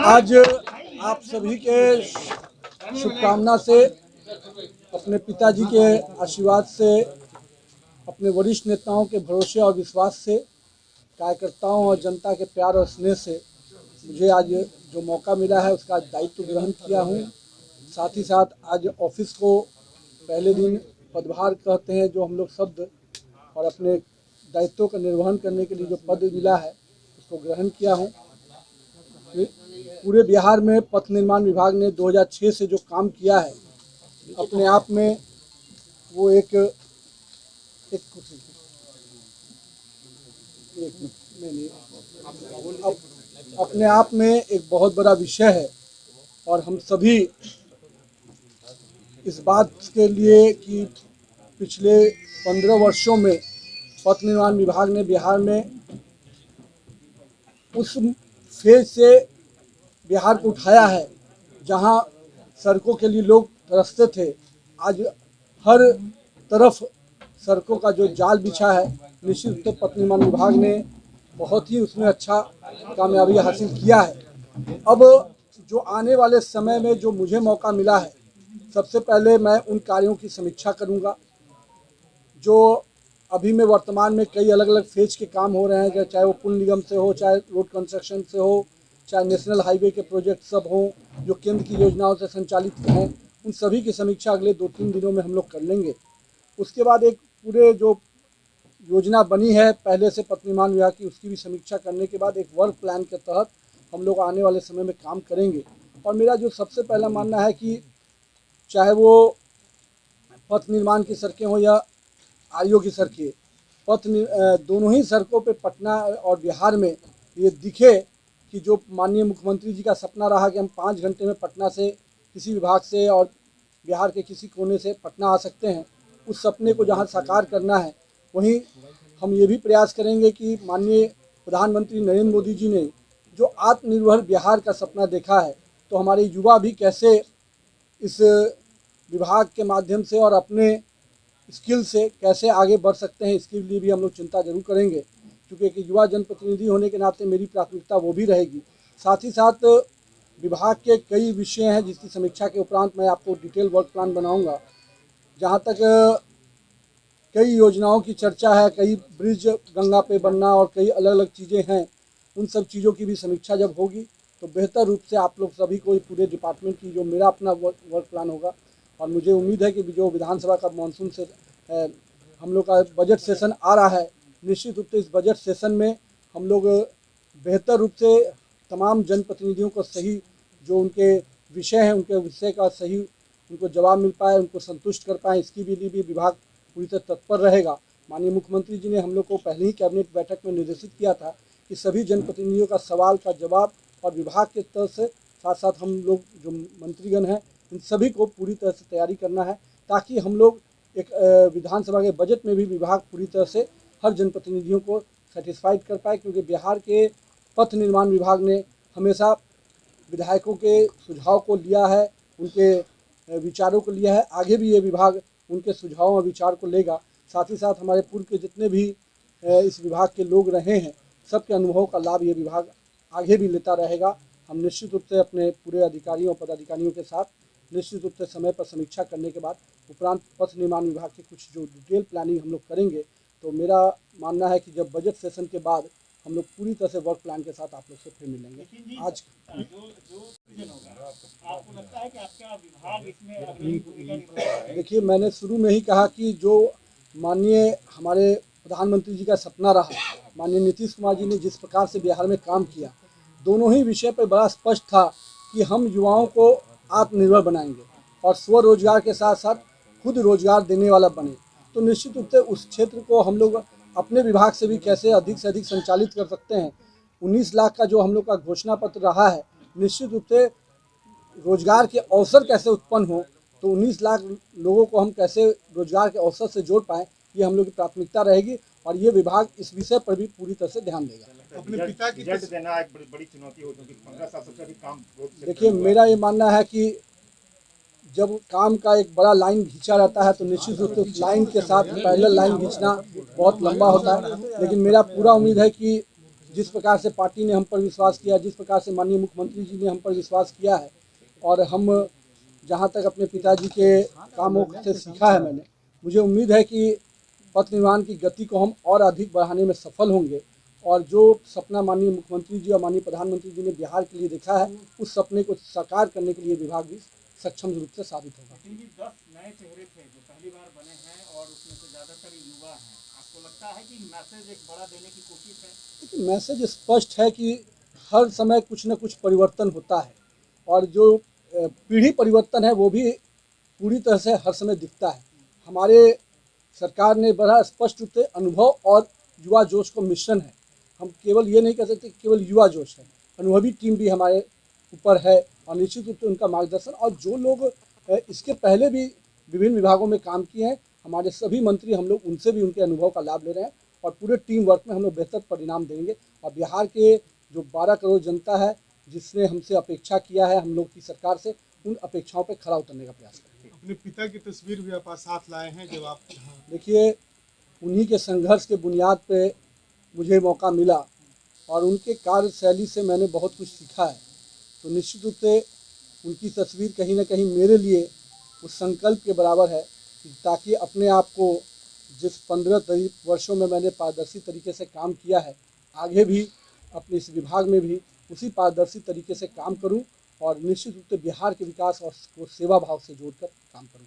आज आप सभी के शुभकामना से, अपने पिताजी के आशीर्वाद से, अपने वरिष्ठ नेताओं के भरोसे और विश्वास से, कार्यकर्ताओं और जनता के प्यार और स्नेह से मुझे आज जो मौका मिला है उसका दायित्व ग्रहण किया हूँ। साथ ही साथ आज ऑफिस को पहले दिन पदभार कहते हैं जो हम लोग शब्द, और अपने दायित्वों का निर्वहन करने के लिए जो पद मिला है उसको ग्रहण किया हूँ। पूरे बिहार में पथ निर्माण विभाग ने 2006 से जो काम किया है, अपने आप में वो अपने आप में एक बहुत बड़ा विषय है। और हम सभी इस बात के लिए कि पिछले 15 वर्षों में पथ निर्माण विभाग ने बिहार में उस फेज से बिहार को उठाया है जहां सड़कों के लिए लोग तरसते थे। आज हर तरफ सड़कों का जो जाल बिछा है, निश्चित रूप से पथ निर्माण विभाग ने बहुत ही उसमें अच्छा कामयाबी हासिल किया है। अब जो आने वाले समय में जो मुझे मौका मिला है, सबसे पहले मैं उन कार्यों की समीक्षा करूंगा जो अभी में वर्तमान में कई अलग अलग फेज के काम हो रहे हैं, चाहे वो पुल निगम से हो, चाहे रोड कंस्ट्रक्शन से हो, चाहे नेशनल हाईवे के प्रोजेक्ट सब हों जो केंद्र की योजनाओं से संचालित हैं, उन सभी की समीक्षा अगले 2-3 दिनों में हम लोग कर लेंगे। उसके बाद एक पूरे जो योजना बनी है पहले से पथ निर्माण विभाग की, उसकी भी समीक्षा करने के बाद एक वर्क प्लान के तहत हम लोग आने वाले समय में काम करेंगे। और मेरा जो सबसे पहला मानना है कि चाहे वो पथ निर्माण की सड़कें हों या आरईओ की सड़कें, दोनों ही सड़कों पे पटना और बिहार में ये दिखे कि जो माननीय मुख्यमंत्री जी का सपना रहा कि हम 5 घंटे में पटना से किसी विभाग से और बिहार के किसी कोने से पटना आ सकते हैं, उस सपने को जहां साकार करना है, वहीं हम ये भी प्रयास करेंगे कि माननीय प्रधानमंत्री नरेंद्र मोदी जी ने जो आत्मनिर्भर बिहार का सपना देखा है, तो हमारे युवा भी कैसे इस विभाग के माध्यम से और अपने स्किल से कैसे आगे बढ़ सकते हैं, इसके लिए भी हम लोग चिंता जरूर करेंगे। क्योंकि एक युवा जनप्रतिनिधि होने के नाते मेरी प्राथमिकता वो भी रहेगी। साथ ही साथ विभाग के कई विषय हैं जिसकी समीक्षा के उपरांत मैं आपको डिटेल वर्क प्लान बनाऊंगा। जहां तक कई योजनाओं की चर्चा है, कई ब्रिज गंगा पे बनना और कई अलग अलग चीज़ें हैं, उन सब चीज़ों की भी समीक्षा जब होगी तो बेहतर रूप से आप लोग सभी को पूरे डिपार्टमेंट की जो मेरा अपना वर्क प्लान होगा। और मुझे उम्मीद है कि जो विधानसभा का मानसून से हम लोग का बजट सेशन आ रहा है, निश्चित रूप से इस बजट सेशन में हम लोग बेहतर रूप से तमाम जनप्रतिनिधियों को सही जो उनके विषय हैं, उनके विषय का सही उनको जवाब मिल पाए, उनको संतुष्ट कर पाएँ, इसकी लिए भी विभाग पूरी तरह तत्पर रहेगा। माननीय मुख्यमंत्री जी ने हम लोग को पहले ही कैबिनेट बैठक में निर्देशित किया था कि सभी जनप्रतिनिधियों का सवाल का जवाब और विभाग के तरफ से साथ साथ हम लोग जो मंत्रीगण हैं इन सभी को पूरी तरह से तैयारी करना है, ताकि हम लोग एक विधानसभा के बजट में भी विभाग पूरी तरह से हर जनप्रतिनिधियों को सेटिस्फाइड कर पाए। क्योंकि बिहार के पथ निर्माण विभाग ने हमेशा विधायकों के सुझाव को लिया है, उनके विचारों को लिया है, आगे भी ये विभाग उनके सुझावों और विचार को लेगा। साथ ही साथ हमारे पूर्व के जितने भी इस विभाग के लोग रहे हैं, सबके अनुभव का लाभ ये विभाग आगे भी लेता रहेगा। हम निश्चित रूप से अपने पूरे अधिकारियों और पदाधिकारियों के साथ निश्चित रूप से समय पर समीक्षा करने के बाद उपरांत पथ निर्माण विभाग की कुछ जो डिटेल प्लानिंग हम लोग करेंगे, तो मेरा मानना है कि जब बजट सेशन के बाद हम लोग पूरी तरह से वर्क प्लान के साथ आप लोग से फिर मिलेंगे। आज आपको लगता है कि आपका विभाग इसमें अग्रणी भूमिका निभा रहा है? देखिए, मैंने शुरू में ही कहा कि जो माननीय हमारे प्रधानमंत्री जी का सपना रहा, माननीय नीतीश कुमार जी ने जिस प्रकार से बिहार में काम किया, दोनों ही विषय पर बड़ा स्पष्ट था कि हम युवाओं को आत्मनिर्भर बनाएंगे और स्वरोजगार के साथ साथ खुद रोजगार देने वाला बने। तो निश्चित रूप से उस क्षेत्र को हम लोग अपने विभाग से भी कैसे अधिक से अधिक संचालित कर सकते हैं। 19 लाख का जो हम लोग का घोषणा पत्र रहा है, निश्चित रूप से रोजगार के अवसर कैसे उत्पन्न हो, तो 19 लाख लोगों को हम कैसे रोजगार के अवसर से जोड़ पाएँ, ये हम लोग की प्राथमिकता रहेगी और ये विभाग इस विषय पर भी पूरी तरह से ध्यान देगा। अपने पिता की रिजल्ट देना एक बड़ी चुनौती हो, क्योंकि 15 साल सबसे अधिक काम। देखिए, मेरा ये मानना है कि जब काम का एक बड़ा लाइन खींचा रहता है तो निश्चित रूप से उस लाइन के साथ पैरेलल लाइन खींचना बहुत लंबा होता है, लेकिन मेरा पूरा उम्मीद है कि जिस प्रकार से पार्टी ने हम पर विश्वास किया, जिस प्रकार से माननीय मुख्यमंत्री जी ने हम पर विश्वास किया है और हम जहाँ तक अपने पिताजी के कामों से सीखा है मैंने, मुझे उम्मीद है कि पथ निर्माण की गति को हम और अधिक बढ़ाने में सफल होंगे और जो सपना माननीय मुख्यमंत्री जी और माननीय प्रधानमंत्री जी ने बिहार के लिए देखा है, उस सपने को साकार करने के लिए विभाग भी सक्षम रूप से साबित होगा। 10 नए चेहरे थे जो पहली बार बने हैं और उसमें से ज़्यादातर युवा हैं। आपको लगता है कि मैसेज एक बड़ा देने की कोशिश है? लेकिन मैसेज स्पष्ट है कि हर समय कुछ न कुछ परिवर्तन होता है और जो पीढ़ी परिवर्तन है वो भी पूरी तरह से हर समय दिखता है। हमारे सरकार ने बड़ा स्पष्ट रूप से अनुभव और युवा जोश को मिश्रण है। हम केवल ये नहीं कह सकते कि केवल युवा जोश है, अनुभवी टीम भी हमारे ऊपर है और निश्चित रूप से उनका मार्गदर्शन और जो लोग इसके पहले भी विभिन्न विभागों में काम किए हैं, हमारे सभी मंत्री, हम लोग उनसे भी उनके अनुभव का लाभ ले रहे हैं और पूरे टीम वर्क में हम लोग बेहतर परिणाम देंगे और बिहार के जो 12 करोड़ जनता है जिसने हमसे अपेक्षा किया है हम लोग की सरकार से, उन अपेक्षाओं पर खरा उतरने का प्रयास करेंगे। अपने पिता की तस्वीर भी आप साथ लाए हैं जब आप। देखिए, उन्हीं के संघर्ष के बुनियाद पे मुझे मौका मिला और उनके कार्यशैली से मैंने बहुत कुछ सीखा है, तो निश्चित रूप से उनकी तस्वीर कहीं ना कहीं मेरे लिए उस संकल्प के बराबर है ताकि अपने आप को जिस 15 वर्षों में मैंने पारदर्शी तरीके से काम किया है, आगे भी अपने इस विभाग में भी उसी पारदर्शी तरीके से काम करूं और निश्चित रूप से बिहार के विकास और सेवा भाव से जोड़कर काम करूं।